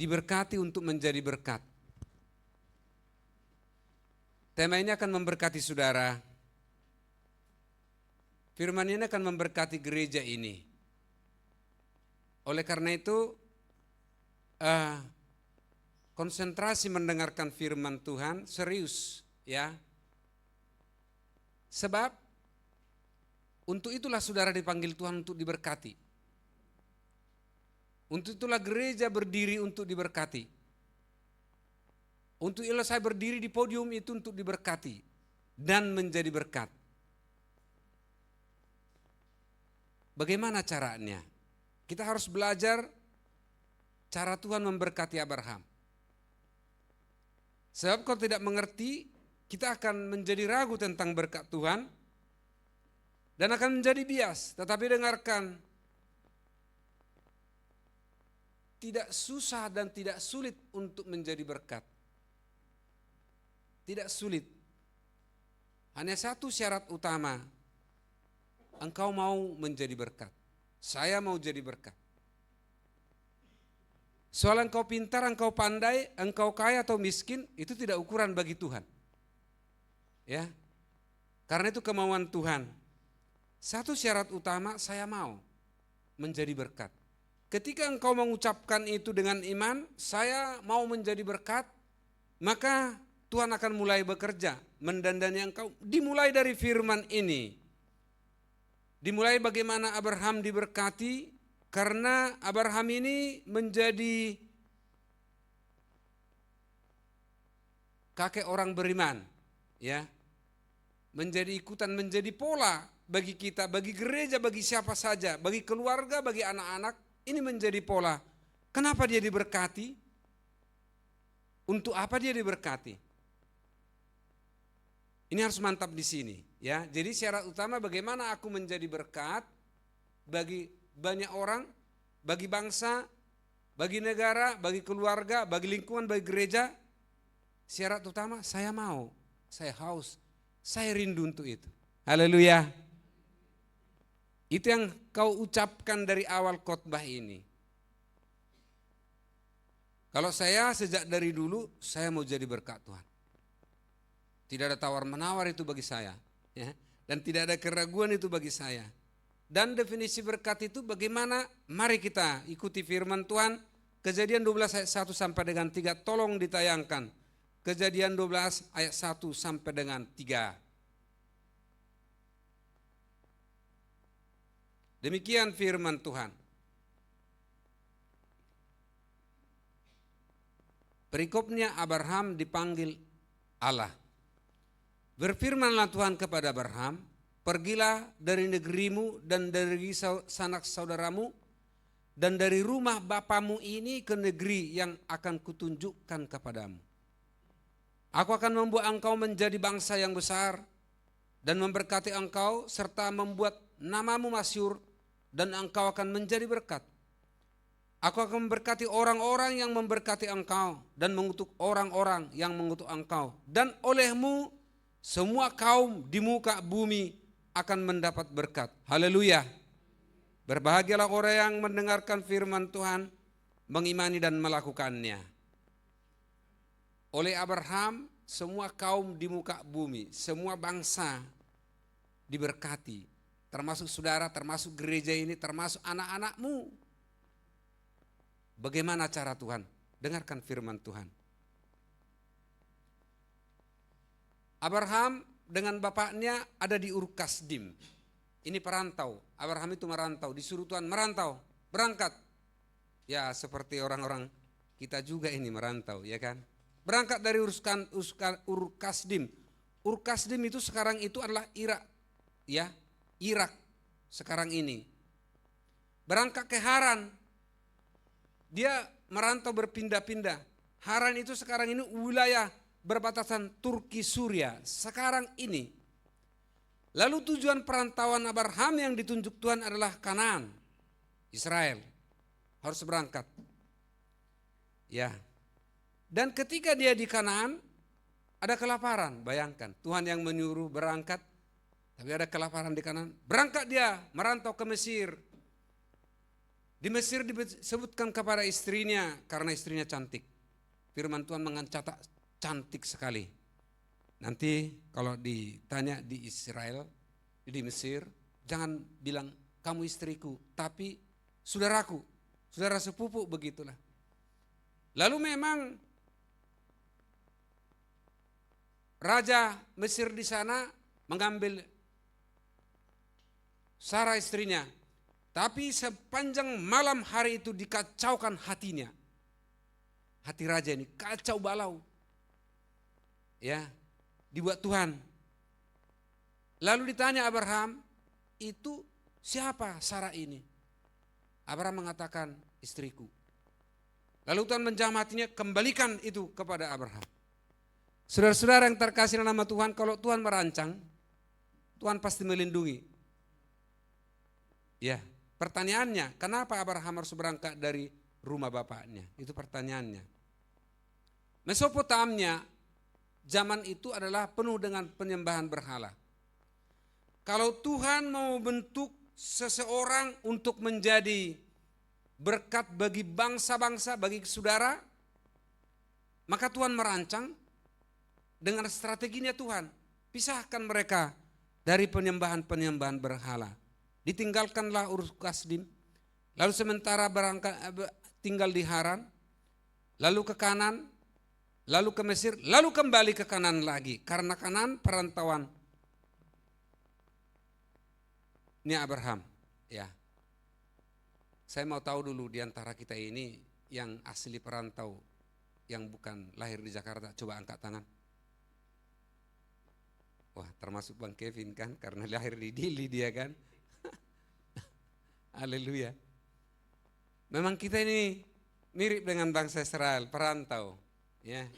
diberkati untuk menjadi berkat. Tema ini akan memberkati saudara. Firman ini akan memberkati gereja ini. Oleh karena itu, konsentrasi mendengarkan firman Tuhan serius, ya. Sebab untuk itulah saudara dipanggil Tuhan untuk diberkati. Untuk itulah gereja berdiri untuk diberkati. Untuk itulah saya berdiri di podium itu untuk diberkati dan menjadi berkat. Bagaimana caranya? Kita harus belajar cara Tuhan memberkati Abraham. Sebab kalau tidak mengerti, kita akan menjadi ragu tentang berkat Tuhan dan akan menjadi bias. Tetapi dengarkan, tidak susah dan tidak sulit untuk menjadi berkat. Tidak sulit. Hanya satu syarat utama. Engkau mau menjadi berkat. Saya mau jadi berkat. Soal engkau pintar, engkau pandai, engkau kaya atau miskin, itu tidak ukuran bagi Tuhan. Ya. Karena itu kemauan Tuhan. Satu syarat utama, saya mau menjadi berkat. Ketika engkau mengucapkan itu dengan iman, saya mau menjadi berkat, maka Tuhan akan mulai bekerja, mendandani engkau. Dimulai dari firman ini. Dimulai bagaimana Abraham diberkati, karena Abraham ini menjadi kakek orang beriman, ya. Menjadi ikutan, menjadi pola bagi kita, bagi gereja, bagi siapa saja, bagi keluarga, bagi anak-anak, ini menjadi pola. Kenapa dia diberkati? Untuk apa dia diberkati? Ini harus mantap di sini, ya. Jadi syarat utama bagaimana aku menjadi berkat bagi banyak orang, bagi bangsa, bagi negara, bagi keluarga, bagi lingkungan, bagi gereja. Syarat utama, saya mau, saya haus, saya rindu untuk itu. Haleluya. Itu yang kau ucapkan dari awal khotbah ini. Kalau saya sejak dari dulu, saya mau jadi berkat Tuhan. Tidak ada tawar-menawar itu bagi saya, ya. Dan tidak ada keraguan itu bagi saya. Dan definisi berkat itu bagaimana? Mari kita ikuti firman Tuhan. Kejadian 12 ayat 1 sampai dengan 3. Tolong ditayangkan. Kejadian 12 ayat 1 sampai dengan 3. Demikian firman Tuhan. Perikopnya Abraham dipanggil Allah. Berfirmanlah Tuhan kepada Abraham, pergilah dari negerimu dan dari sanak saudaramu dan dari rumah bapamu ini ke negeri yang akan kutunjukkan kepadamu. Aku akan membuat engkau menjadi bangsa yang besar dan memberkati engkau serta membuat namamu masyhur dan engkau akan menjadi berkat. Aku akan memberkati orang-orang yang memberkati engkau dan mengutuk orang-orang yang mengutuk engkau. Dan olehmu semua kaum di muka bumi akan mendapat berkat. Haleluya. Berbahagialah orang yang mendengarkan firman Tuhan, mengimani dan melakukannya. Oleh Abraham, semua kaum di muka bumi, semua bangsa diberkati. Termasuk saudara, termasuk gereja ini, termasuk anak-anakmu. Bagaimana cara Tuhan? Dengarkan firman Tuhan. Abraham dengan bapaknya ada di Ur Kasdim. Ini perantau. Abraham itu merantau, disuruh Tuhan merantau, berangkat. Ya seperti orang-orang kita juga ini merantau, ya kan? Berangkat dari Ur Kasdim. Ur Kasdim itu sekarang itu adalah Irak, ya, Irak sekarang ini. Berangkat ke Haran. Dia merantau berpindah-pindah. Haran itu sekarang ini wilayah berbatasan Turki Suria sekarang ini. Lalu tujuan perantauan Abraham yang ditunjuk Tuhan adalah Kanaan, Israel. Harus berangkat. Ya. Dan ketika dia di Kanaan ada kelaparan, bayangkan. Tuhan yang menyuruh berangkat tapi ada kelaparan di Kanaan. Berangkat dia merantau ke Mesir. Di Mesir disebutkan kepada istrinya karena istrinya cantik. Firman Tuhan mencatat cantik sekali. Nanti kalau ditanya di Israel, di Mesir, jangan bilang kamu istriku, tapi saudaraku, saudara sepupu, begitulah. Lalu memang Raja Mesir di sana mengambil Sarah istrinya. Tapi sepanjang malam hari itu dikacaukan hatinya. Hati raja ini kacau balau. Ya, dibuat Tuhan. Lalu ditanya Abraham, itu siapa Sarah ini? Abraham mengatakan, istriku. Lalu Tuhan menjamah hatinya, kembalikan itu kepada Abraham. Saudara-saudara yang terkasih dalam nama Tuhan, kalau Tuhan merancang, Tuhan pasti melindungi. Ya, pertanyaannya, kenapa Abraham harus berangkat dari rumah bapaknya? Itu pertanyaannya. Mesopotamia zaman itu adalah penuh dengan penyembahan berhala. Kalau Tuhan mau bentuk seseorang untuk menjadi berkat bagi bangsa-bangsa, bagi saudara, maka Tuhan merancang dengan strateginya Tuhan. Pisahkan mereka dari penyembahan-penyembahan berhala. Ditinggalkanlah Ur Kasdim, lalu sementara berangkat tinggal di Haran, lalu ke Kanan, lalu ke Mesir, lalu kembali ke Kanan lagi. Karena Kanan perantauan ini Abraham. Ya, saya mau tahu dulu di antara kita ini yang asli perantau, yang bukan lahir di Jakarta, coba angkat tangan. Wah, termasuk Bang Kevin kan, karena lahir di Dili dia kan. Haleluya. Memang kita ini mirip dengan bangsa Israel, perantau. Ya.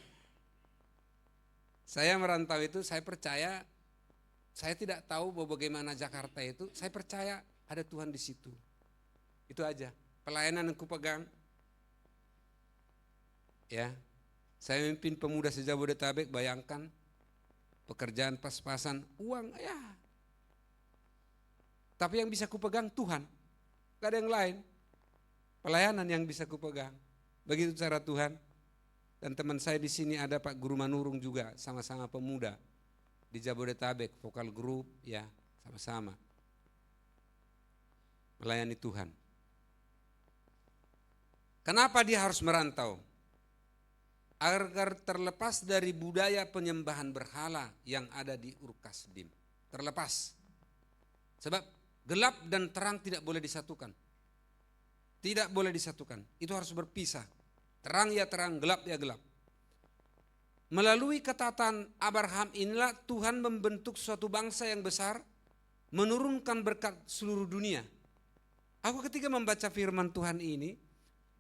Saya merantau itu, saya percaya, saya tidak tahu bahwa bagaimana Jakarta itu, saya percaya ada Tuhan di situ. Itu aja. Pelayanan yang kupegang. Ya. Saya memimpin pemuda se-Jabodetabek, bayangkan pekerjaan pas-pasan, uang, ya. Tapi yang bisa kupegang Tuhan. Gak ada yang lain. Pelayanan yang bisa kupegang. Begitu cara Tuhan. Dan teman saya di sini ada Pak Guru Manurung juga, sama-sama pemuda di Jabodetabek, vokal grup, ya, sama-sama melayani Tuhan. Kenapa dia harus merantau? Agar terlepas dari budaya penyembahan berhala yang ada di Ur Kasdim. Terlepas. Sebab gelap dan terang tidak boleh disatukan. Tidak boleh disatukan. Itu harus berpisah. Terang ya terang, gelap ya gelap. Melalui ketatan Abraham inilah Tuhan membentuk suatu bangsa yang besar, menurunkan berkat seluruh dunia. Aku ketika membaca firman Tuhan ini,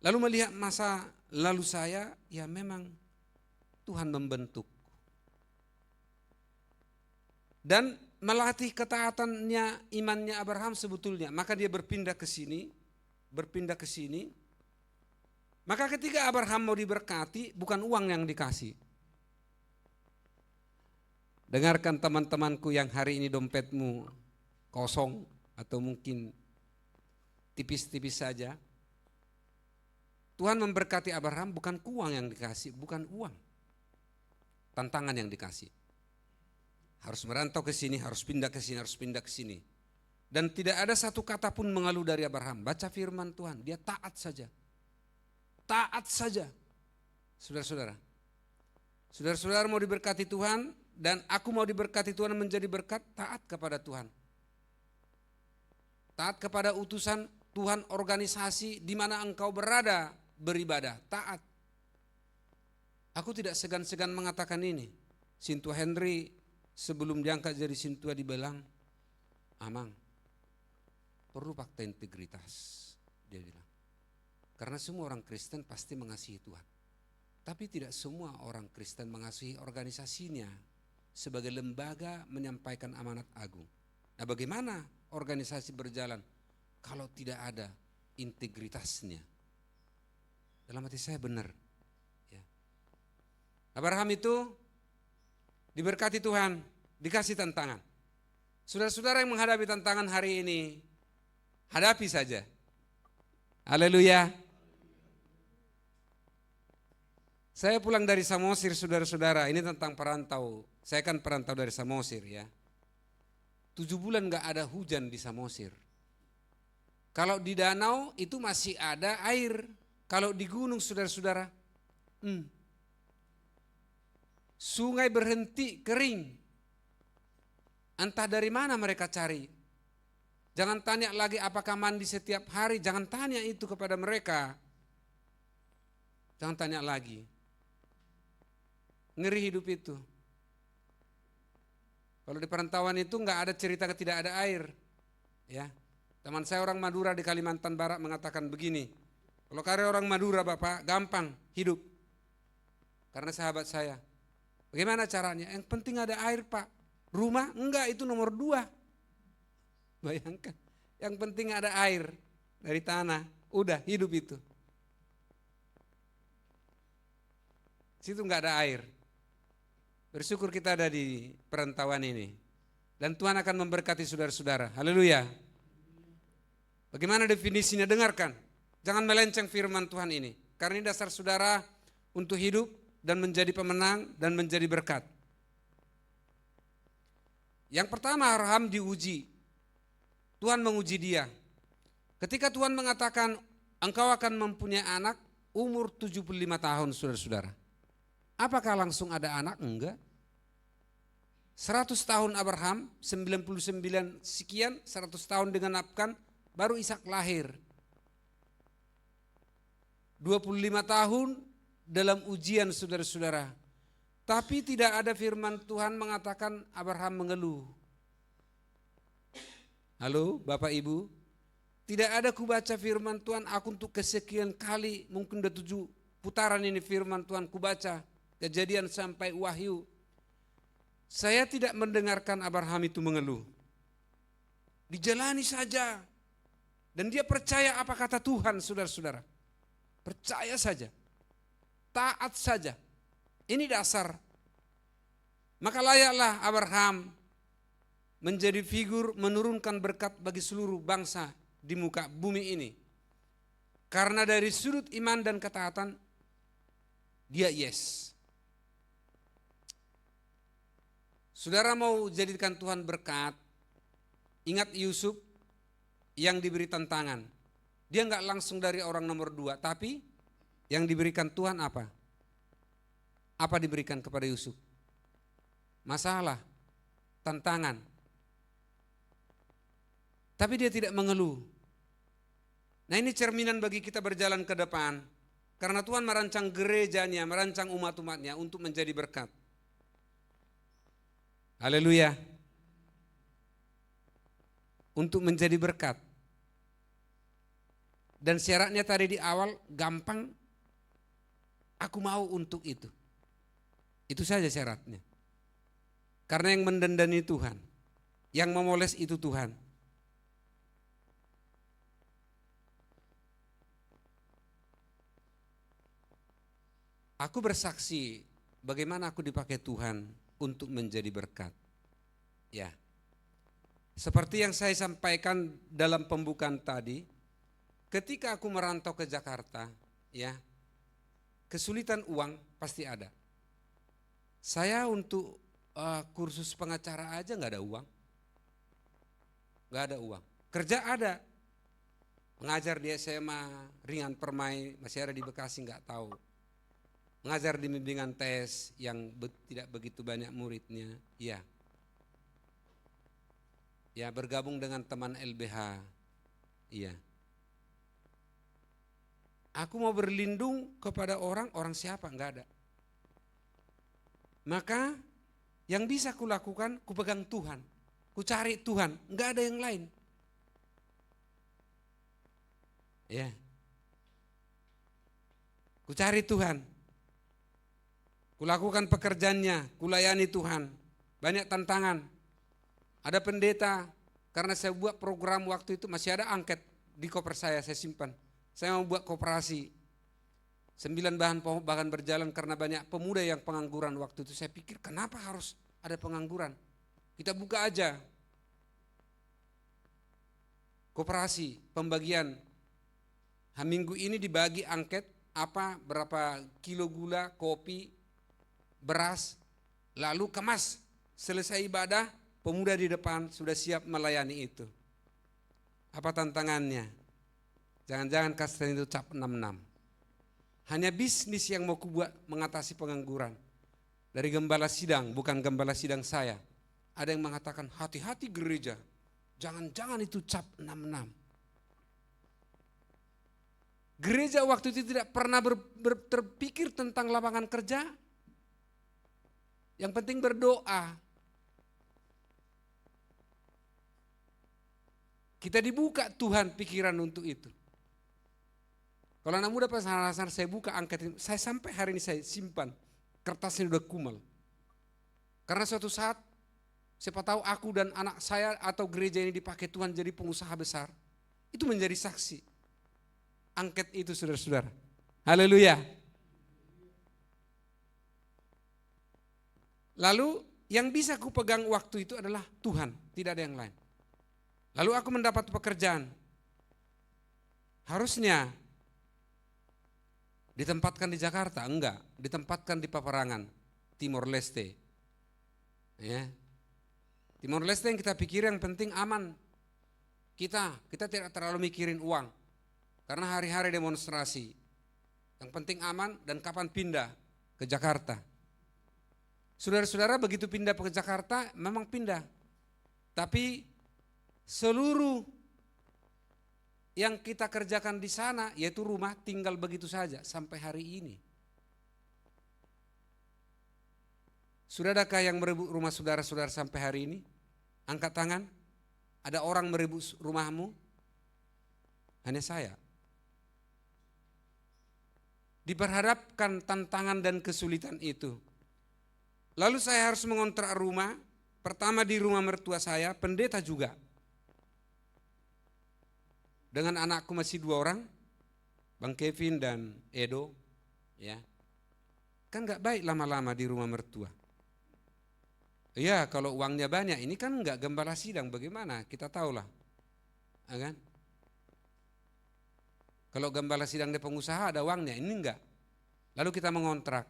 lalu melihat masa lalu saya, ya memang Tuhan membentuk. Dan melatih ketaatannya, imannya Abraham sebetulnya. Maka dia berpindah ke sini. Maka ketika Abraham mau diberkati, bukan uang yang dikasih. Dengarkan teman-temanku yang hari ini dompetmu kosong atau mungkin tipis-tipis saja. Tuhan memberkati Abraham bukan uang yang dikasih, bukan uang. Tantangan yang dikasih. Harus merantau ke sini, harus pindah ke sini, harus pindah ke sini. Dan tidak ada satu kata pun mengeluh dari Abraham. Baca firman Tuhan, dia taat saja. Taat saja. Saudara-saudara. Saudara-saudara mau diberkati Tuhan dan aku mau diberkati Tuhan menjadi berkat, taat kepada Tuhan. Taat kepada utusan Tuhan, organisasi di mana engkau berada beribadah, taat. Aku tidak segan-segan mengatakan ini. Sintua Henry sebelum diangkat jadi Sintua dibilang, Amang, perlu fakta integritas, dia bilang. Karena semua orang Kristen pasti mengasihi Tuhan. Tapi tidak semua orang Kristen mengasihi organisasinya sebagai lembaga menyampaikan amanat agung. Nah, bagaimana organisasi berjalan kalau tidak ada integritasnya? Dalam hati saya benar. Ya. Abraham itu diberkati Tuhan, dikasih tantangan. Saudara-saudara yang menghadapi tantangan hari ini, hadapi saja. Haleluya. Saya pulang dari Samosir, saudara-saudara, ini tentang perantau. Saya kan perantau dari Samosir ya. 7 bulan gak ada hujan di Samosir. Kalau di danau itu masih ada air. Kalau di gunung saudara-saudara, sungai berhenti kering. Entah dari mana mereka cari. Jangan tanya lagi apakah mandi setiap hari. Jangan tanya itu kepada mereka. Jangan tanya lagi. Ngeri hidup itu. Kalau di perantauan itu nggak ada cerita tidak ada air. Ya, teman saya orang Madura di Kalimantan Barat mengatakan begini. Kalau karya orang Madura Bapak gampang hidup. Karena sahabat saya. Bagaimana caranya? Yang penting ada air Pak. Rumah enggak, itu nomor 2. Bayangkan. Yang penting ada air dari tanah. Udah hidup itu. Situ enggak ada air. Bersyukur kita ada di perantauan ini. Dan Tuhan akan memberkati saudara-saudara. Haleluya. Bagaimana definisinya? Dengarkan. Jangan melenceng firman Tuhan ini. Karena ini dasar saudara untuk hidup dan menjadi pemenang dan menjadi berkat. Yang pertama, Abraham diuji. Tuhan menguji dia. Ketika Tuhan mengatakan engkau akan mempunyai anak umur 75 tahun saudara-saudara. Apakah langsung ada anak? Enggak. 100 tahun Abraham, 99 sekian, 100 tahun digenapkan, baru Ishak lahir. 25 tahun dalam ujian saudara-saudara. Tapi tidak ada firman Tuhan mengatakan Abraham mengeluh. Halo Bapak Ibu. Tidak ada kubaca firman Tuhan, aku untuk kesekian kali, mungkin udah 7 putaran ini firman Tuhan kubaca. Kejadian sampai Wahyu. Saya tidak mendengarkan Abraham itu mengeluh. Dijalani saja. Dan dia percaya apa kata Tuhan saudara-saudara. Percaya saja. Taat saja. Ini dasar. Maka layaklah Abraham menjadi figur menurunkan berkat bagi seluruh bangsa di muka bumi ini. Karena dari sudut iman dan ketaatan, dia yes. Saudara mau jadikan Tuhan berkat, ingat Yusuf yang diberi tantangan. Dia enggak langsung dari orang nomor 2, tapi yang diberikan Tuhan apa? Apa diberikan kepada Yusuf? Masalah, tantangan. Tapi dia tidak mengeluh. Nah ini cerminan bagi kita berjalan ke depan. Karena Tuhan merancang gerejanya, merancang umat-umatnya untuk menjadi berkat. Haleluya. Untuk menjadi berkat. Dan syaratnya tadi di awal gampang, aku mau untuk itu. Itu saja syaratnya. Karena yang mendendani Tuhan, yang memoles itu Tuhan. Aku bersaksi bagaimana aku dipakai Tuhan untuk menjadi berkat. Ya. Seperti yang saya sampaikan dalam pembukaan tadi, ketika aku merantau ke Jakarta, ya, kesulitan uang pasti ada. Saya untuk kursus pengacara aja nggak ada uang, nggak ada uang. Kerja ada, mengajar di SMA, Ringan Permai, masih ada di Bekasi nggak tahu. Mengajar di bimbingan tes yang tidak begitu banyak muridnya, ya. Ya bergabung dengan teman LBH, iya. Aku mau berlindung kepada orang siapa? Enggak ada. Maka yang bisa kulakukan, kupegang Tuhan, ku cari Tuhan, enggak ada yang lain. Ya. Ku cari Tuhan. Kulakukan pekerjaannya, kulayani Tuhan. Banyak tantangan. Ada pendeta, karena saya buat program waktu itu masih ada angket di koper saya simpan. Saya mau buat koperasi. 9 bahan pokok bahkan berjalan karena banyak pemuda yang pengangguran waktu itu. Saya pikir kenapa harus ada pengangguran? Kita buka aja. Koperasi, pembagian Minggu ini dibagi angket apa berapa kilo gula, kopi, beras, lalu kemas. Selesai ibadah, pemuda di depan sudah siap melayani itu. Apa tantangannya? Jangan-jangan kastren itu cap 66. Hanya bisnis yang mau kubuat mengatasi pengangguran. Dari gembala sidang, bukan gembala sidang saya. Ada yang mengatakan hati-hati gereja, jangan-jangan itu cap 66. Gereja waktu itu tidak pernah terpikir tentang lapangan kerja. Yang penting berdoa. Kita dibuka Tuhan pikiran untuk itu. Kalau anak muda pas alasan saya buka angkat ini, saya sampai hari ini saya simpan. Kertasnya udah kumal. Karena suatu saat, siapa tahu aku dan anak saya atau gereja ini dipakai Tuhan jadi pengusaha besar. Itu menjadi saksi. Angket itu saudara-saudara. Haleluya. Lalu yang bisa ku pegang waktu itu adalah Tuhan, tidak ada yang lain. Lalu aku mendapat pekerjaan. Harusnya ditempatkan di Jakarta, enggak, ditempatkan di Paparangan, Timor Leste. Ya. Timor Leste yang kita pikir yang penting aman. Kita tidak terlalu mikirin uang. Karena hari-hari demonstrasi. Yang penting aman dan kapan pindah ke Jakarta. Saudara-saudara begitu pindah ke Jakarta memang pindah. Tapi seluruh yang kita kerjakan di sana yaitu rumah tinggal begitu saja sampai hari ini. Sudahkah yang merebut rumah saudara-saudara sampai hari ini? Angkat tangan. Ada orang merebut rumahmu? Hanya saya. Diperhadapkan tantangan dan kesulitan itu. Lalu saya harus mengontrak rumah, pertama di rumah mertua saya, pendeta juga. Dengan anakku masih 2 orang, Bang Kevin dan Edo. Ya. Kan gak baik lama-lama di rumah mertua. Ya kalau uangnya banyak, ini kan gak gembala sidang, bagaimana? Kita tahulah. Ya kan? Kalau gembala sidang di pengusaha ada uangnya, ini enggak. Lalu kita mengontrak.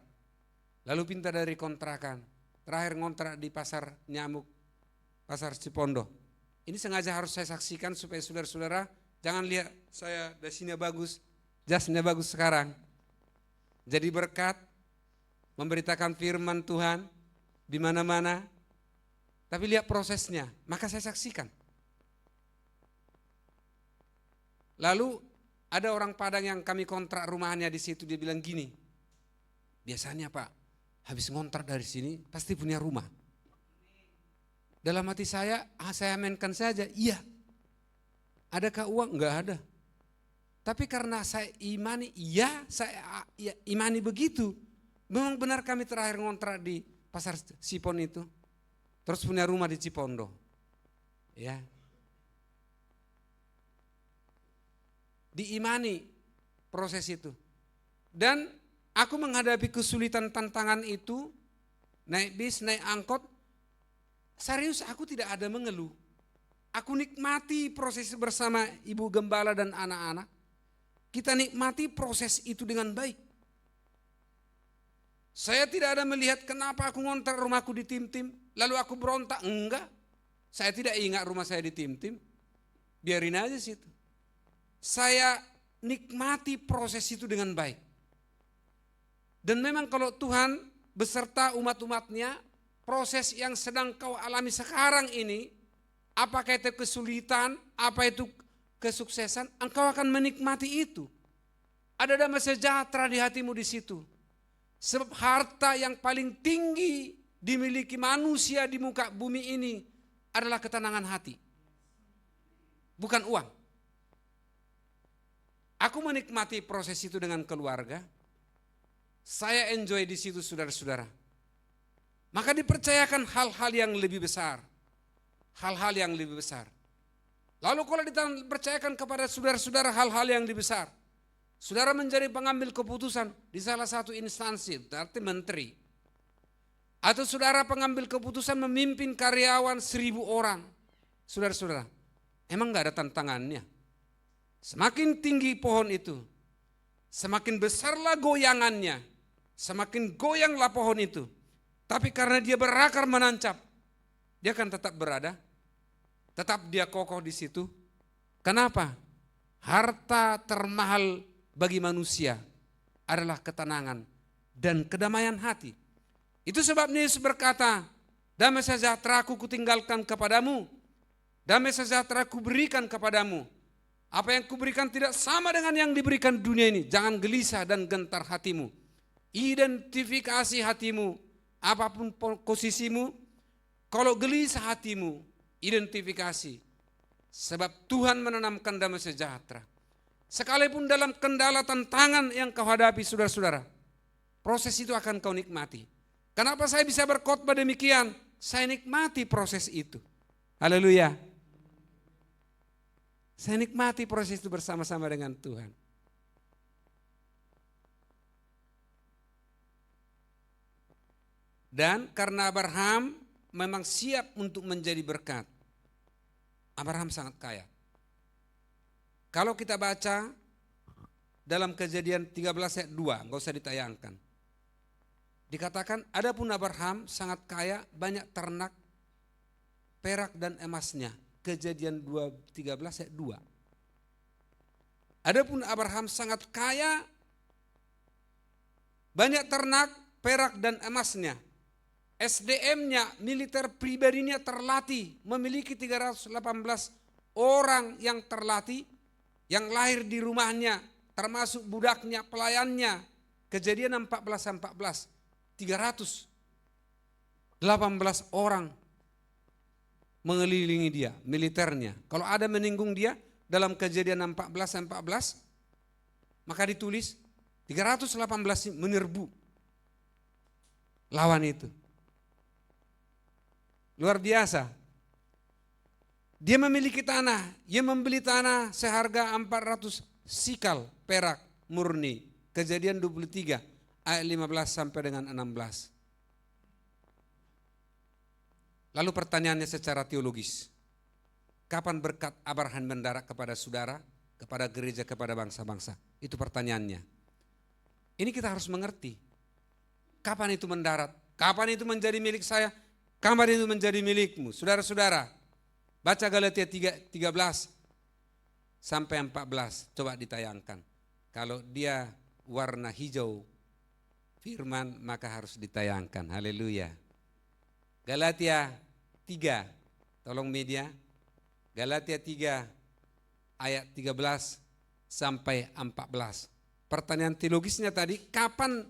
Lalu pindah dari kontrakan, terakhir ngontrak di pasar nyamuk, pasar Cipondo. Ini sengaja harus saya saksikan supaya saudara-saudara jangan lihat saya dasinya bagus, jasnya bagus sekarang. Jadi berkat, memberitakan firman Tuhan di mana-mana, tapi lihat prosesnya, maka saya saksikan. Lalu ada orang Padang yang kami kontrak rumahnya di situ, dia bilang gini, biasanya Pak, habis ngontrak dari sini pasti punya rumah. Dalam hati saya mainkan saja, iya. Adakah uang? Enggak ada. Tapi karena saya imani, saya imani begitu. Memang benar kami terakhir ngontrak di pasar Sipon itu. Terus punya rumah di Cipondo. Ya. Diimani proses itu. Dan aku menghadapi kesulitan tantangan itu, naik bis, naik angkot, serius aku tidak ada mengeluh. Aku nikmati proses bersama ibu gembala dan anak-anak. Kita nikmati proses itu dengan baik. Saya tidak ada melihat kenapa aku ngontrak rumahku di Tim-Tim, lalu aku berontak, enggak. Saya tidak ingat rumah saya di Tim-Tim, biarin aja situ. Saya nikmati proses itu dengan baik. Dan memang kalau Tuhan beserta umat-umatnya, proses yang sedang kau alami sekarang ini, apakah itu kesulitan, apa itu kesuksesan, engkau akan menikmati itu. Ada damai sejahtera di hatimu di situ. Sebab harta yang paling tinggi dimiliki manusia di muka bumi ini adalah ketenangan hati. Bukan uang. Aku menikmati proses itu dengan keluarga. Saya enjoy di situ saudara-saudara. Maka dipercayakan hal-hal yang lebih besar. Hal-hal yang lebih besar. Lalu kalau dipercayakan kepada saudara-saudara hal-hal yang lebih besar. Saudara menjadi pengambil keputusan di salah satu instansi, berarti menteri. Atau saudara pengambil keputusan memimpin karyawan 1000 orang. Saudara-saudara, emang gak ada tantangannya? Semakin tinggi pohon itu, semakin besarlah goyangannya, semakin goyanglah pohon itu. Tapi karena dia berakar menancap, dia akan tetap berada, tetap dia kokoh di situ. Kenapa? Harta termahal bagi manusia adalah ketenangan dan kedamaian hati. Itu sebabnya Yesus berkata, damai sejahtera aku kutinggalkan kepadamu, damai sejahtera aku berikan kepadamu. Apa yang kuberikan tidak sama dengan yang diberikan dunia ini. Jangan gelisah dan gentar hatimu. Identifikasi hatimu, apapun posisimu. Kalau gelisah hatimu, identifikasi. Sebab Tuhan menanamkan damai sejahtera. Sekalipun dalam kendala tantangan yang kau hadapi saudara-saudara, proses itu akan kau nikmati. Kenapa saya bisa berkhotbah demikian? Saya nikmati proses itu. Haleluya. Saya nikmati proses itu bersama-sama dengan Tuhan. Dan karena Abraham memang siap untuk menjadi berkat. Abraham sangat kaya. Kalau kita baca dalam Kejadian 13 ayat 2, enggak usah ditayangkan. Dikatakan, adapun Abraham sangat kaya, banyak ternak, perak dan emasnya. Kejadian 13 ayat 2. Adapun Abraham sangat kaya, banyak ternak, perak dan emasnya. SDM-nya, militer pribadinya terlatih, memiliki 318 orang yang terlatih, yang lahir di rumahnya, termasuk budaknya, pelayannya. Kejadian 14:14, 318 orang mengelilingi dia, militernya. Kalau ada meninggung dia dalam Kejadian 14:14, maka ditulis 318 menyerbu lawan itu. Luar biasa. Dia memiliki tanah, dia membeli tanah seharga 400 sikal perak murni. Kejadian 23 ayat 15 sampai dengan 16. Lalu pertanyaannya secara teologis, kapan berkat Abraham mendarat kepada saudara, kepada gereja, kepada bangsa-bangsa? Itu pertanyaannya. Ini kita harus mengerti. Kapan itu mendarat? Kapan itu menjadi milik saya? Kapan itu menjadi milikmu? Saudara-saudara, baca Galatia 13 sampai 14. Coba ditayangkan. Kalau dia warna hijau firman, maka harus ditayangkan. Haleluya. Galatia 3, tolong media. Galatia 3 ayat 13 sampai 14. Pertanyaan teologisnya tadi, kapan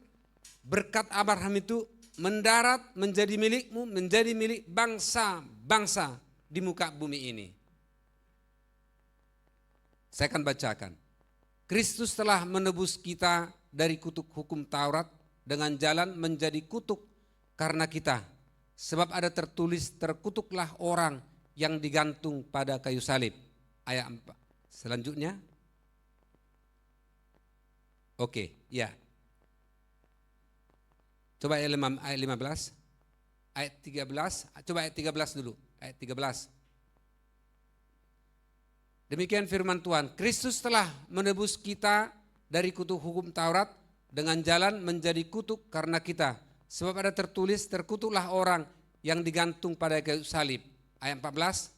berkat Abraham itu mendarat menjadi milikmu, menjadi milik bangsa-bangsa di muka bumi ini? Saya akan bacakan. Kristus telah menebus kita dari kutuk hukum Taurat dengan jalan menjadi kutuk karena kita. Sebab ada tertulis, terkutuklah orang yang digantung pada kayu salib. Ayat 4. Selanjutnya. Oke, ya. Coba ayat 15. Ayat 13, coba ayat 13 dulu. Ayat 13. Demikian firman Tuhan, Kristus telah menebus kita dari kutuk hukum Taurat dengan jalan menjadi kutuk karena kita. Sebab ada tertulis, terkutuklah orang yang digantung pada kayu salib. Ayat 14.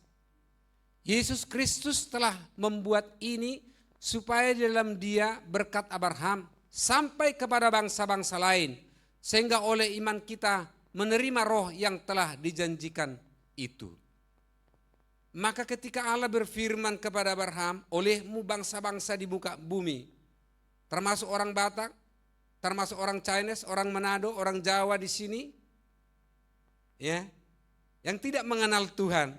Yesus Kristus telah membuat ini supaya di dalam dia berkat Abraham sampai kepada bangsa-bangsa lain. Sehingga oleh iman kita menerima roh yang telah dijanjikan itu. Maka ketika Allah berfirman kepada Abraham, olehmu bangsa-bangsa di muka bumi, termasuk orang Batak, termasuk orang Chinese, orang Manado, orang Jawa di sini, ya, yang tidak mengenal Tuhan.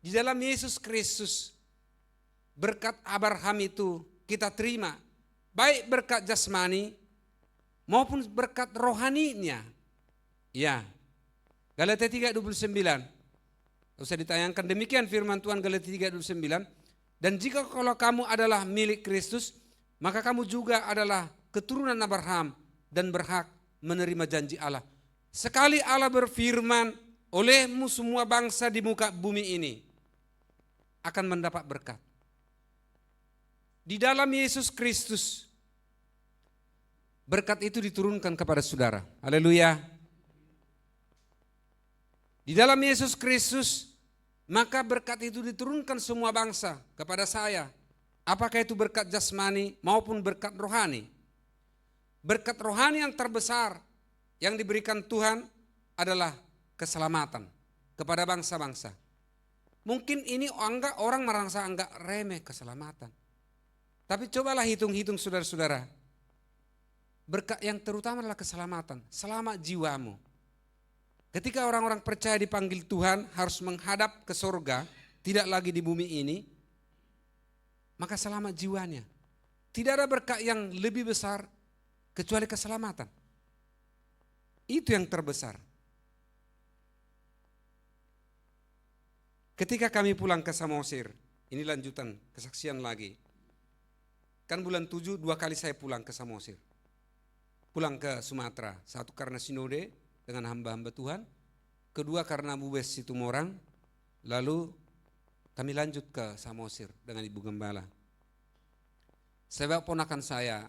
Di dalam Yesus Kristus, berkat Abraham itu kita terima, baik berkat jasmani maupun berkat rohaninya. Ya, Galatia 3:29. Usah ditayangkan, demikian firman Tuhan Galatia 3:29. Dan jika kalau kamu adalah milik Kristus, maka kamu juga adalah keturunan Abraham dan berhak menerima janji Allah. Sekali Allah berfirman, olehmu semua bangsa di muka bumi ini akan mendapat berkat. Di dalam Yesus Kristus, berkat itu diturunkan kepada saudara. Haleluya. Di dalam Yesus Kristus, maka berkat itu diturunkan semua bangsa kepada saya. Apakah itu berkat jasmani maupun berkat rohani. Berkat rohani yang terbesar yang diberikan Tuhan adalah keselamatan kepada bangsa-bangsa. Mungkin ini orang merasa anggap remeh keselamatan. Tapi cobalah hitung-hitung saudara-saudara. Berkat yang terutama adalah keselamatan, selamat jiwamu. Ketika orang-orang percaya dipanggil Tuhan harus menghadap ke surga, tidak lagi di bumi ini, maka selamat jiwanya. Tidak ada berkat yang lebih besar kecuali keselamatan. Itu yang terbesar. Ketika kami pulang ke Samosir, ini lanjutan kesaksian lagi. Kan bulan 7 2 kali saya pulang ke Samosir. Pulang ke Sumatera, satu karena sinode dengan hamba-hamba Tuhan, kedua karena Bubes Situmorang, lalu kami lanjut ke Samosir dengan Ibu Gembala. Saya bawa ponakan saya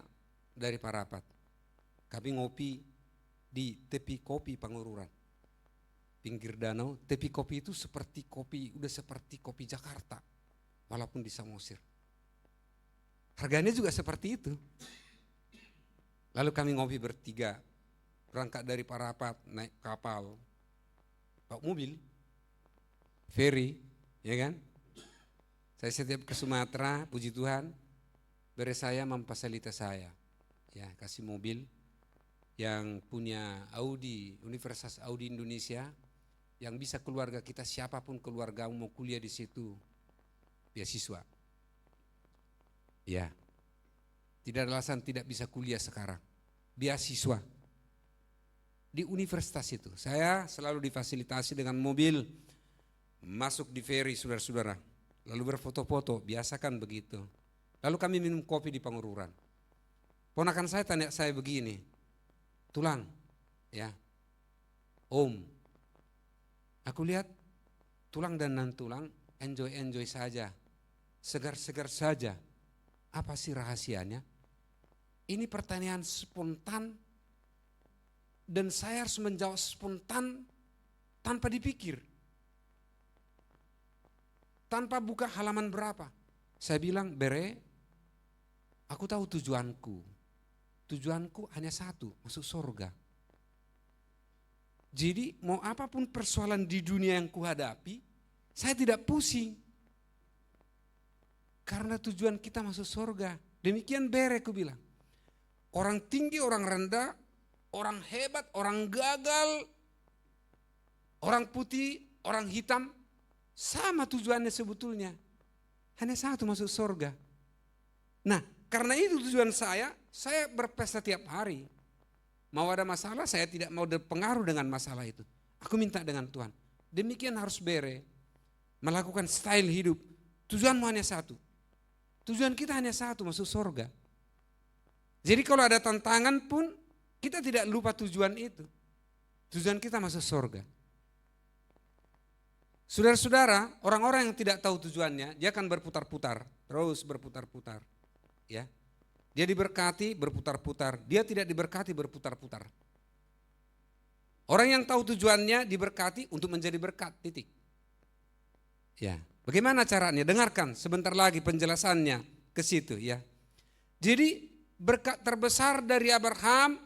dari Parapat, kami ngopi di tepi kopi Pangururan, pinggir danau. Tepi kopi itu seperti kopi, udah seperti kopi Jakarta, walaupun di Samosir. Harganya juga seperti itu. Lalu kami ngopi bertiga, berangkat dari Parapat, naik kapal, bawa mobil, ferry, ya kan? Saya setiap ke Sumatera, puji Tuhan, bere saya memfasilitasi saya, ya kasih mobil yang punya Audi, Universitas Audi Indonesia, yang bisa keluarga kita siapapun keluarga mau kuliah di situ, beasiswa. Ya, tidak ada alasan tidak bisa kuliah sekarang, beasiswa. Di universitas itu, saya selalu difasilitasi dengan mobil, masuk di ferry saudara-saudara, lalu berfoto-foto, biasa kan begitu. Lalu kami minum kopi di Pangururan. Ponakan saya tanya saya begini, Tulang, ya, Om, aku lihat Tulang dan non-tulang enjoy saja, segar-segar saja. Apa sih rahasianya? Ini pertanyaan spontan dan saya harus menjawab spontan tanpa dipikir. Tanpa buka halaman berapa. Saya bilang, Bere, aku tahu tujuanku. Tujuanku hanya satu, masuk surga. Jadi mau apapun persoalan di dunia yang kuhadapi, saya tidak pusing. Karena tujuan kita masuk surga. Demikian Bere, aku bilang. Orang tinggi, orang rendah, orang hebat, orang gagal, orang putih, orang hitam, sama tujuannya sebetulnya. Hanya satu, masuk surga. Nah, karena itu tujuan saya berpesta tiap hari. Mau ada masalah, saya tidak mau berpengaruh dengan masalah itu. Aku minta dengan Tuhan. Demikian harus Bere melakukan style hidup. Tujuanmu hanya satu. Tujuan kita hanya satu, masuk surga. Jadi kalau ada tantangan pun kita tidak lupa tujuan itu. Tujuan kita masuk surga. Saudara-saudara, orang-orang yang tidak tahu tujuannya, dia akan berputar-putar, terus berputar-putar. Ya. Dia diberkati, berputar-putar. Dia tidak diberkati, berputar-putar. Orang yang tahu tujuannya diberkati untuk menjadi berkat, titik. Ya. Bagaimana caranya? Dengarkan sebentar lagi penjelasannya ke situ ya. Jadi berkat terbesar dari Abraham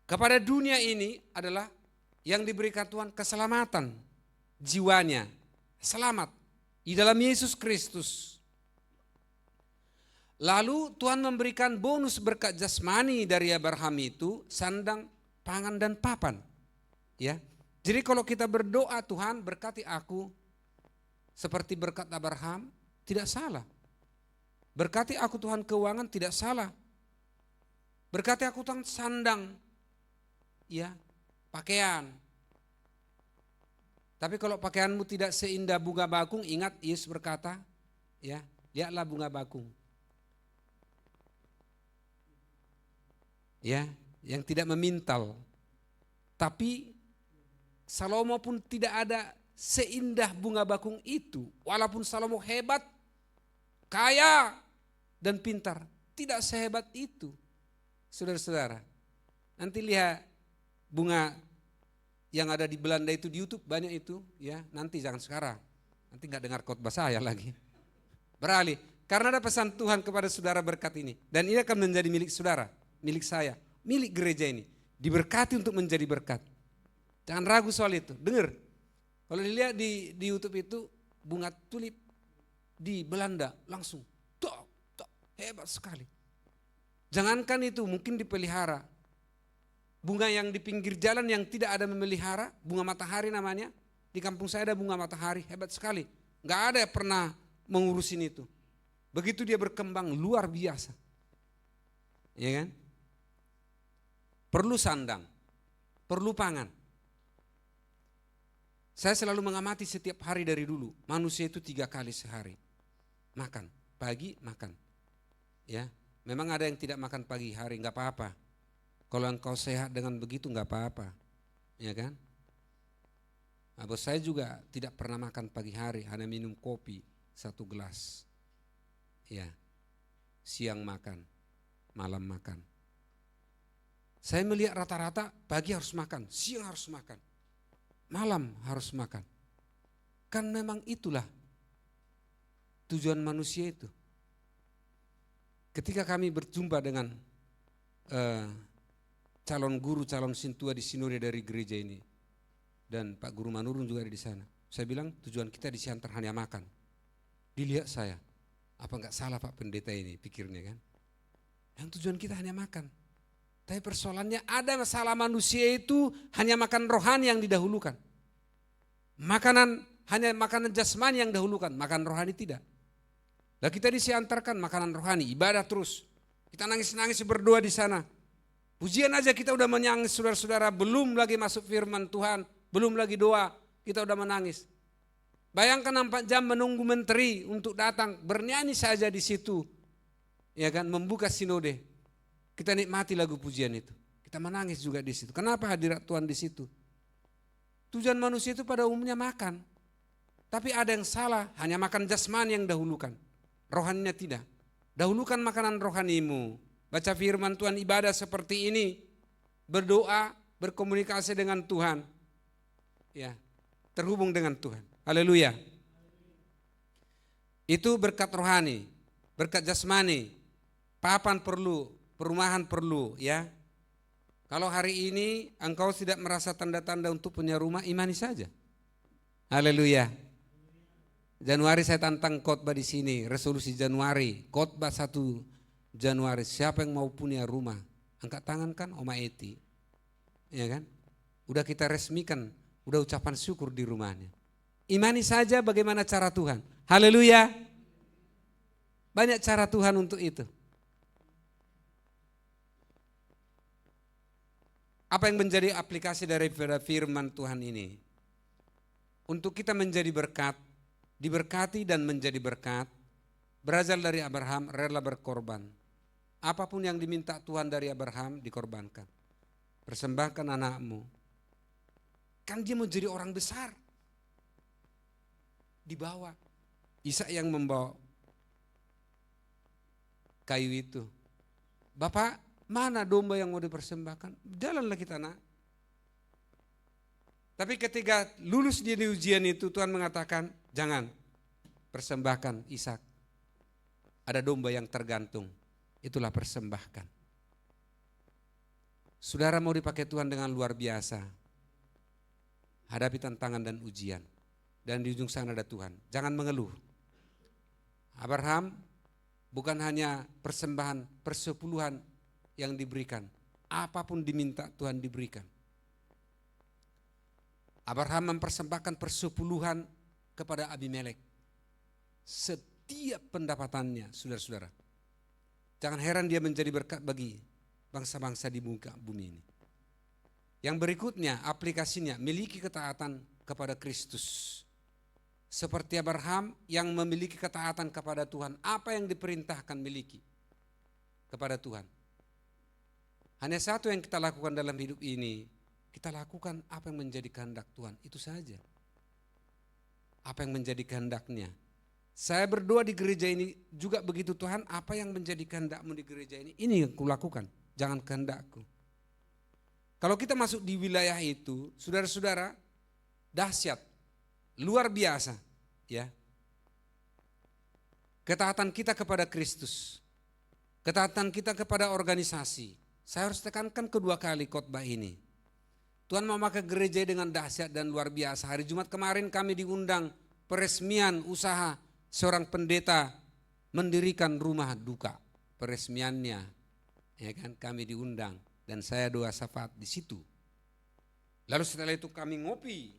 kepada dunia ini adalah yang diberikan Tuhan keselamatan jiwanya, selamat di dalam Yesus Kristus. Lalu Tuhan memberikan bonus berkat jasmani dari Abraham itu sandang, pangan dan papan. Ya. Jadi kalau kita berdoa, Tuhan berkati aku seperti berkat Abraham, tidak salah. Berkati aku Tuhan keuangan, tidak salah. Berkati aku Tuhan sandang, ya, pakaian. Tapi kalau pakaianmu tidak seindah bunga bakung, ingat Yesus berkata, ya, lihatlah bunga bakung. Ya, yang tidak memintal. Tapi Salomo pun tidak ada seindah bunga bakung itu. Walaupun Salomo hebat, kaya dan pintar. Tidak sehebat itu, saudara-saudara. Nanti lihat bunga yang ada di Belanda itu di YouTube banyak itu, ya. Nanti jangan sekarang. Nanti nggak dengar khotbah saya lagi. Beralih, karena ada pesan Tuhan kepada saudara berkat ini, dan ini akan menjadi milik saudara, milik saya, milik gereja ini. Diberkati untuk menjadi berkat. Jangan ragu soal itu. Dengar, kalau dilihat di YouTube itu bunga tulip di Belanda langsung, hebat sekali. Jangankan itu, mungkin dipelihara. Bunga yang di pinggir jalan yang tidak ada memelihara, bunga matahari namanya. Di kampung saya ada bunga matahari, hebat sekali. Nggak ada yang pernah mengurusin itu. Begitu dia berkembang luar biasa. Ya kan? Perlu sandang, perlu pangan. Saya selalu mengamati setiap hari dari dulu, manusia itu 3 kali sehari. Makan, pagi makan. Ya, memang ada yang tidak makan pagi hari, nggak apa-apa. Kalau engkau sehat dengan begitu nggak apa-apa, ya kan? Nah, bos saya juga tidak pernah makan pagi hari, hanya minum kopi 1 gelas. Ya, siang makan, malam makan. Saya melihat rata-rata pagi harus makan, siang harus makan, malam harus makan. Kan memang itulah tujuan manusia itu. Ketika kami berjumpa dengan calon guru, calon sintua di sinode dari gereja ini, dan Pak Guru Manurung juga ada di sana. Saya bilang tujuan kita di Siantar hanya makan. Dilihat saya, apa enggak salah Pak Pendeta ini pikirnya kan? Yang tujuan kita hanya makan. Tapi persoalannya ada masalah manusia itu hanya makan rohani yang didahulukan. Hanya makanan jasmani yang didahulukan, makan rohani tidak. Nah kita disiantarkan makanan rohani, ibadah terus. Kita nangis-nangis berdoa di sana. Pujian aja kita udah menangis saudara-saudara, belum lagi masuk firman Tuhan, belum lagi doa, kita udah menangis. Bayangkan 4 jam menunggu menteri untuk datang, bernyanyi saja di situ. Ya kan, membuka sinode. Kita nikmati lagu pujian itu. Kita menangis juga di situ. Kenapa hadirat Tuhan di situ? Tujuan manusia itu pada umumnya makan. Tapi ada yang salah, hanya makan jasmani yang dahulukan. Rohaninya tidak. Dahulukan makanan rohanimu. Baca firman Tuhan, ibadah seperti ini. Berdoa, berkomunikasi dengan Tuhan. Ya, terhubung dengan Tuhan. Haleluya. Itu berkat rohani, berkat jasmani. Papan perlu, perumahan perlu, ya. Kalau hari ini engkau tidak merasa tanda-tanda untuk punya rumah, imani saja. Haleluya. Januari saya tantang khotbah di sini, resolusi Januari, khotbah 1 Januari. Siapa yang mau punya rumah? Angkat tangan kan, Oma Eti. Ya kan? Udah kita resmikan, udah ucapan syukur di rumahnya. Imani saja bagaimana cara Tuhan. Haleluya. Banyak cara Tuhan untuk itu. Apa yang menjadi aplikasi dari firman Tuhan ini? Untuk kita menjadi berkat, diberkati dan menjadi berkat, berasal dari Abraham, rela berkorban. Apapun yang diminta Tuhan dari Abraham dikorbankan. Persembahkan anakmu. Kan dia mau jadi orang besar. Dibawa. Ishak yang membawa kayu itu. Bapak, mana domba yang mau dipersembahkan? Jalanlah kita nak. Tapi ketika lulus di ujian itu Tuhan mengatakan, jangan persembahkan Ishak. Ada domba yang tergantung. Itulah persembahkan. Saudara mau dipakai Tuhan dengan luar biasa. Hadapi tantangan dan ujian. Dan di ujung sana ada Tuhan. Jangan mengeluh. Abraham bukan hanya persembahan persepuluhan yang diberikan. Apapun diminta Tuhan diberikan. Abraham mempersembahkan persepuluhan kepada Abimelek. Setiap pendapatannya, saudara-saudara. Jangan heran dia menjadi berkat bagi bangsa-bangsa di muka bumi ini. Yang berikutnya, aplikasinya, miliki ketaatan kepada Kristus. Seperti Abraham yang memiliki ketaatan kepada Tuhan. Apa yang diperintahkan miliki kepada Tuhan. Hanya satu yang kita lakukan dalam hidup ini, kita lakukan apa yang menjadi kehendak Tuhan, itu saja. Apa yang menjadi kehendaknya. Saya berdoa di gereja ini juga begitu, Tuhan, apa yang menjadi kehendak-Mu di gereja ini yang kulakukan, jangan kehendak-Ku. Kalau kita masuk di wilayah itu, saudara-saudara, dahsyat, luar biasa, ya. Ketaatan kita kepada Kristus, ketaatan kita kepada organisasi. Saya harus tekankan kedua kali khotbah ini. Tuhan memakai gereja dengan dahsyat dan luar biasa. Hari Jumat kemarin kami diundang peresmian usaha seorang pendeta mendirikan rumah duka. Peresmiannya, ya kan, kami diundang dan saya doa syafaat di situ. Lalu setelah itu kami ngopi,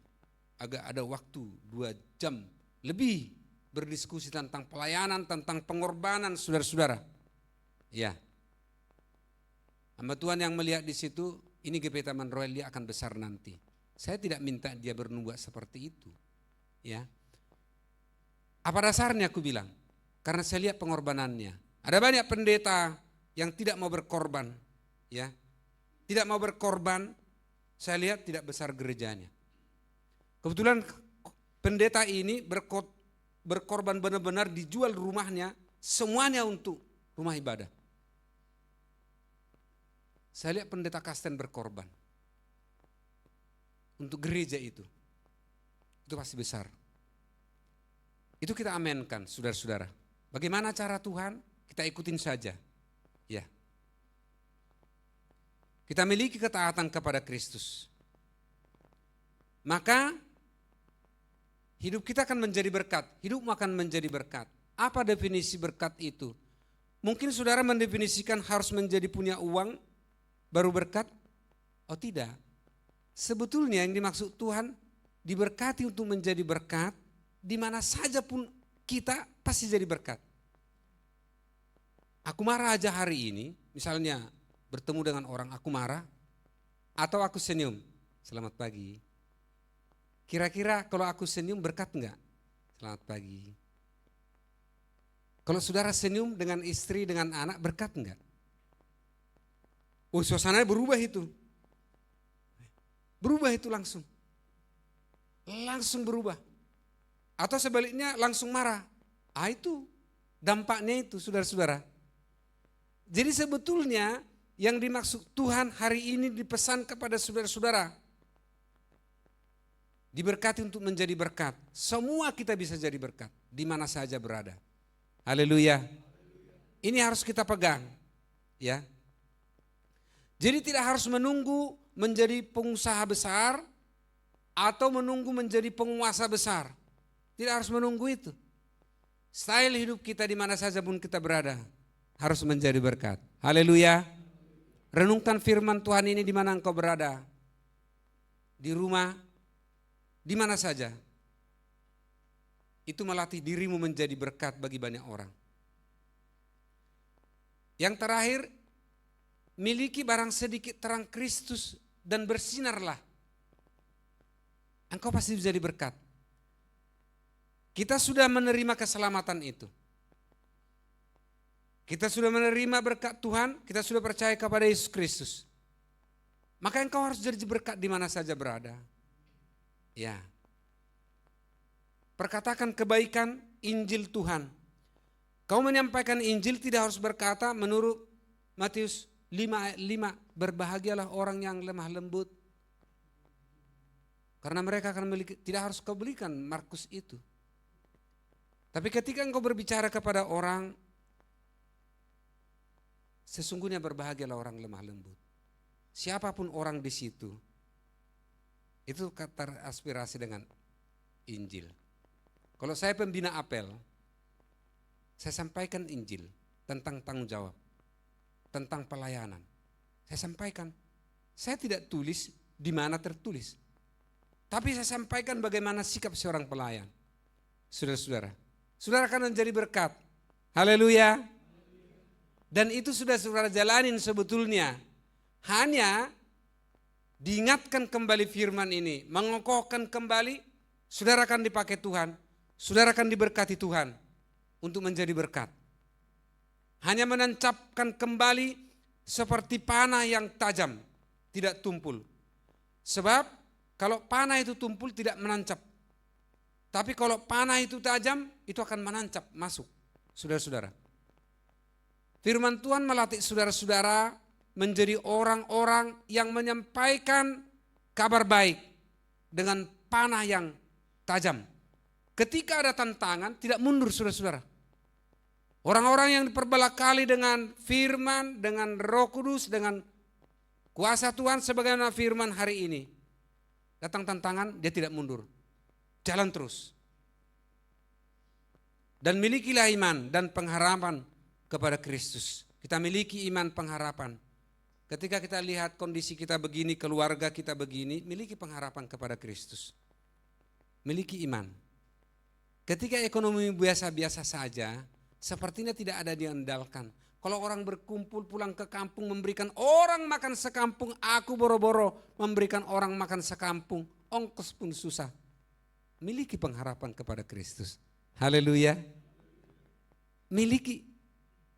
agak ada waktu 2 jam lebih berdiskusi tentang pelayanan, tentang pengorbanan, saudara-saudara. Ya, hamba Tuhan yang melihat di situ, ini GP Taman Royal dia akan besar nanti. Saya tidak minta dia bernubuat seperti itu. Ya, apa dasarnya aku bilang? Karena saya lihat pengorbanannya. Ada banyak pendeta yang tidak mau berkorban, ya, tidak mau berkorban. Saya lihat tidak besar gerejanya. Kebetulan pendeta ini berkorban benar-benar, dijual rumahnya, semuanya untuk rumah ibadah. Saya lihat pendeta Kasten berkorban untuk gereja itu pasti besar. Itu kita amenkan, saudara-saudara. Bagaimana cara Tuhan? Kita ikutin saja. Ya. Kita miliki ketaatan kepada Kristus. Maka hidup kita akan menjadi berkat, hidup akan menjadi berkat. Apa definisi berkat itu? Mungkin saudara mendefinisikan harus menjadi punya uang baru berkat? Oh tidak. Sebetulnya yang dimaksud Tuhan diberkati untuk menjadi berkat, di mana saja pun kita pasti jadi berkat. Aku marah aja hari ini, misalnya bertemu dengan orang aku marah, atau aku senyum, selamat pagi. Kira-kira kalau aku senyum berkat enggak? Selamat pagi. Kalau saudara senyum dengan istri, dengan anak, berkat enggak? Oh, suasananya berubah itu. Berubah itu langsung. Langsung berubah. Atau sebaliknya langsung marah. Itu dampaknya itu, saudara-saudara. Jadi sebetulnya yang dimaksud Tuhan hari ini dipesan kepada saudara-saudara, diberkati untuk menjadi berkat. Semua kita bisa jadi berkat, di mana saja berada. Haleluya. Ini harus kita pegang, ya. Jadi tidak harus menunggu menjadi pengusaha besar atau menunggu menjadi penguasa besar. Tidak harus menunggu itu. Style hidup kita di mana saja pun kita berada harus menjadi berkat. Haleluya. Renungkan firman Tuhan ini di mana engkau berada. Di rumah, di mana saja. Itu melatih dirimu menjadi berkat bagi banyak orang. Yang terakhir, miliki barang sedikit terang Kristus dan bersinarlah. Engkau pasti bisa jadi berkat. Kita sudah menerima keselamatan itu. Kita sudah menerima berkat Tuhan, kita sudah percaya kepada Yesus Kristus. Maka engkau harus jadi berkat di mana saja berada. Ya. Perkatakan kebaikan Injil Tuhan. Kau menyampaikan Injil tidak harus berkata menurut Matius 5 ayat 5, berbahagialah orang yang lemah lembut. Karena mereka akan memiliki, tidak harus kau belikan Markus itu. Tapi ketika engkau berbicara kepada orang, sesungguhnya berbahagialah orang lemah lembut. Siapapun orang di situ, itu teraspirasi dengan Injil. Kalau saya pembina apel, saya sampaikan Injil tentang tanggung jawab, tentang pelayanan. Saya sampaikan, saya tidak tulis di mana tertulis. Tapi saya sampaikan bagaimana sikap seorang pelayan. Saudara-saudara, saudara akan menjadi berkat. Haleluya. Dan itu sudah saudara jalanin sebetulnya. Hanya diingatkan kembali firman ini, mengokohkan kembali, saudara akan dipakai Tuhan, saudara akan diberkati Tuhan untuk menjadi berkat. Hanya menancapkan kembali seperti panah yang tajam, tidak tumpul. Sebab kalau panah itu tumpul tidak menancap. Tapi kalau panah itu tajam, itu akan menancap masuk, saudara-saudara. Firman Tuhan melatih saudara-saudara menjadi orang-orang yang menyampaikan kabar baik dengan panah yang tajam. Ketika ada tantangan, tidak mundur saudara-saudara. Orang-orang yang diperbelakali dengan firman, dengan Roh Kudus, dengan kuasa Tuhan sebagaimana firman hari ini. Datang tantangan, dia tidak mundur. Jalan terus. Dan milikilah iman dan pengharapan kepada Kristus. Kita miliki iman pengharapan. Ketika kita lihat kondisi kita begini, keluarga kita begini, miliki pengharapan kepada Kristus. Miliki iman. Ketika ekonomi biasa-biasa saja, sepertinya tidak ada diandalkan. Kalau orang berkumpul pulang ke kampung memberikan orang makan sekampung, aku boro-boro memberikan orang makan sekampung, ongkos pun susah. Miliki pengharapan kepada Kristus. Haleluya. Miliki.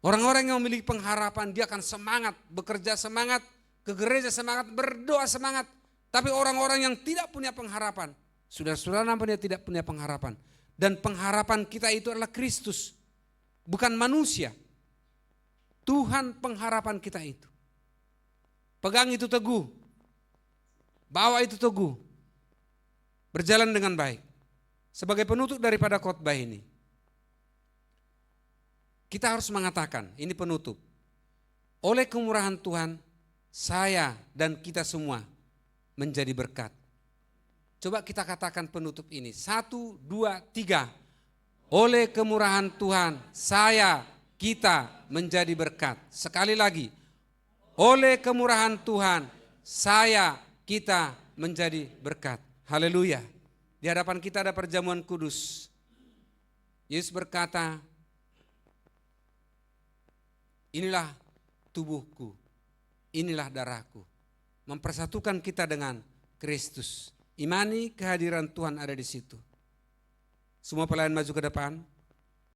Orang-orang yang memiliki pengharapan, dia akan semangat, bekerja semangat, ke gereja semangat, berdoa semangat. Tapi orang-orang yang tidak punya pengharapan, saudara-saudara nampaknya tidak punya pengharapan. Dan pengharapan kita itu adalah Kristus, bukan manusia. Tuhan pengharapan kita itu. Pegang itu teguh, bawa itu teguh, berjalan dengan baik. Sebagai penutup daripada khotbah ini, kita harus mengatakan, ini penutup. Oleh kemurahan Tuhan, saya dan kita semua menjadi berkat. Coba kita katakan penutup ini. 1, 2, 3. Oleh kemurahan Tuhan, saya, kita menjadi berkat. Sekali lagi. Oleh kemurahan Tuhan, saya, kita menjadi berkat. Haleluya. Di hadapan kita ada perjamuan kudus. Yesus berkata, inilah tubuhku, inilah darahku. Mempersatukan kita dengan Kristus. Imani kehadiran Tuhan ada di situ. Semua pelayan maju ke depan.